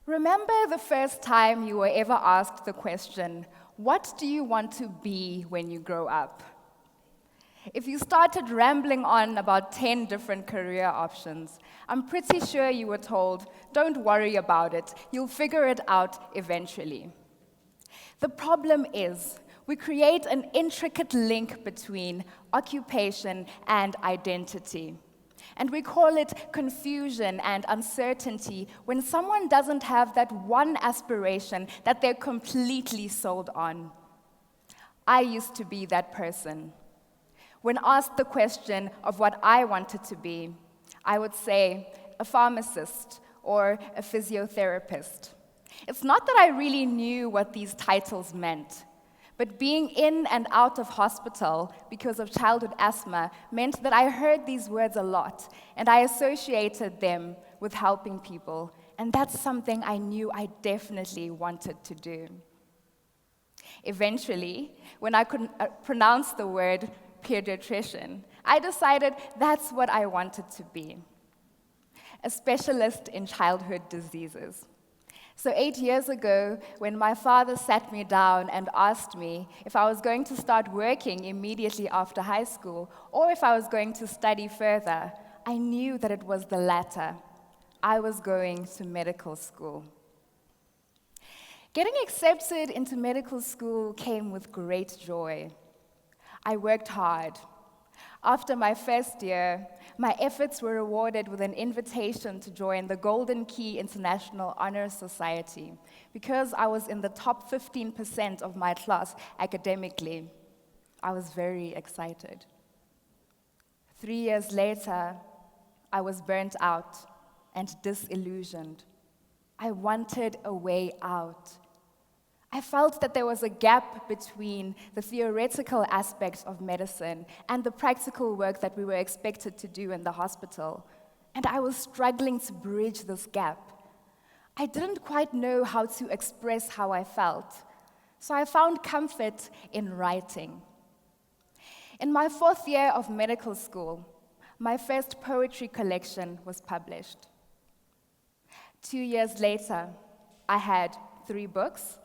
Remember the first time you were ever asked the question, what do you want to be when you grow up? If you started rambling on about 10 different career options, I'm pretty sure you were told, don't worry about it, you'll figure it out eventually. The problem is, we create an intricate link between occupation and identity. And we call it confusion and uncertainty when someone doesn't have that one aspiration that they're completely sold on. I used to be that person. When asked the question of what I wanted to be, I would say a pharmacist or a physiotherapist. It's not that I really knew what these titles meant, but being in and out of hospital because of childhood asthma meant that I heard these words a lot, and I associated them with helping people, and that's something I knew I definitely wanted to do. Eventually, when I could pronounce the word pediatrician, I decided that's what I wanted to be, a specialist in childhood diseases. So 8 years ago, when my father sat me down and asked me if I was going to start working immediately after high school or if I was going to study further, I knew that it was the latter. I was going to medical school. Getting accepted into medical school came with great joy. I worked hard. After my first year, my efforts were rewarded with an invitation to join the Golden Key International Honor Society because I was in the top 15% of my class academically. I was very excited. 3 years later, I was burnt out and disillusioned. I wanted a way out. I felt that there was a gap between the theoretical aspects of medicine and the practical work that we were expected to do in the hospital, and I was struggling to bridge this gap. I didn't quite know how to express how I felt, so I found comfort in writing. In my 4th year of medical school, my first poetry collection was published. 2 years later, I had 3 books,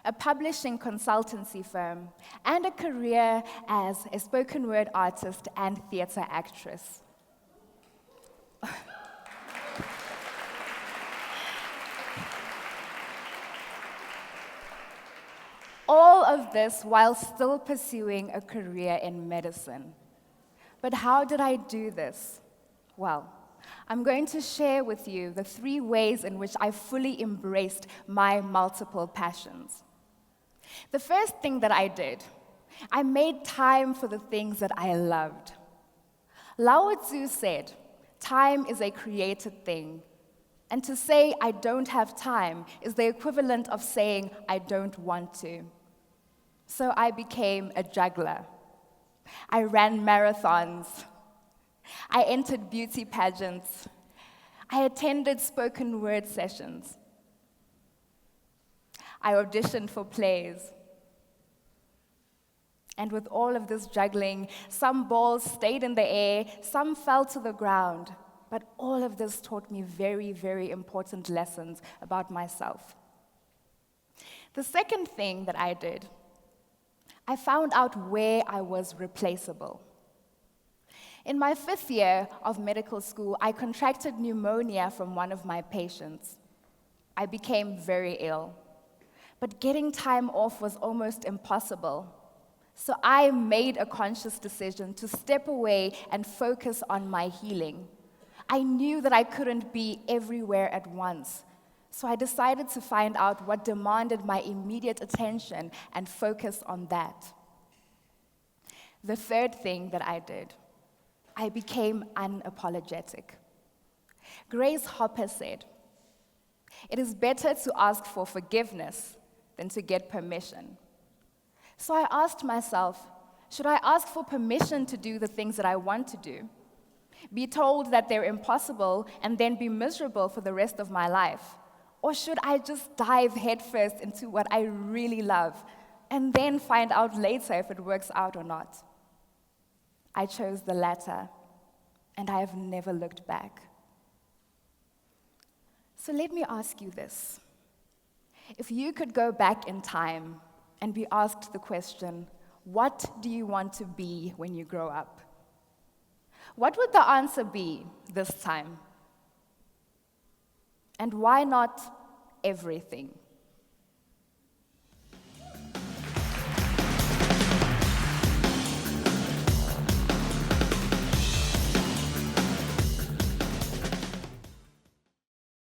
a publishing consultancy firm, and a career as a spoken word artist and theater actress. All of this while still pursuing a career in medicine. But how did I do this? Well, I'm going to share with you the 3 ways in which I fully embraced my multiple passions. The first thing that I did, I made time for the things that I loved. Lao Tzu said, time is a created thing. And to say I don't have time is the equivalent of saying I don't want to. So I became a juggler. I ran marathons. I entered beauty pageants. I attended spoken word sessions. I auditioned for plays. And with all of this juggling, some balls stayed in the air, some fell to the ground. But all of this taught me very, very important lessons about myself. The second thing that I did, I found out where I was replaceable. In my 5th year of medical school, I contracted pneumonia from one of my patients. I became very ill. But getting time off was almost impossible. So I made a conscious decision to step away and focus on my healing. I knew that I couldn't be everywhere at once. So I decided to find out what demanded my immediate attention and focus on that. The third thing that I did, I became unapologetic. Grace Hopper said, "It is better to ask for forgiveness than to get permission." So I asked myself, should I ask for permission to do the things that I want to do? Be told that they're impossible and then be miserable for the rest of my life? Or should I just dive headfirst into what I really love, and then find out later if it works out or not. I chose the latter, and I have never looked back. So let me ask you this. If you could go back in time and be asked the question, what do you want to be when you grow up? What would the answer be this time? And why not everything?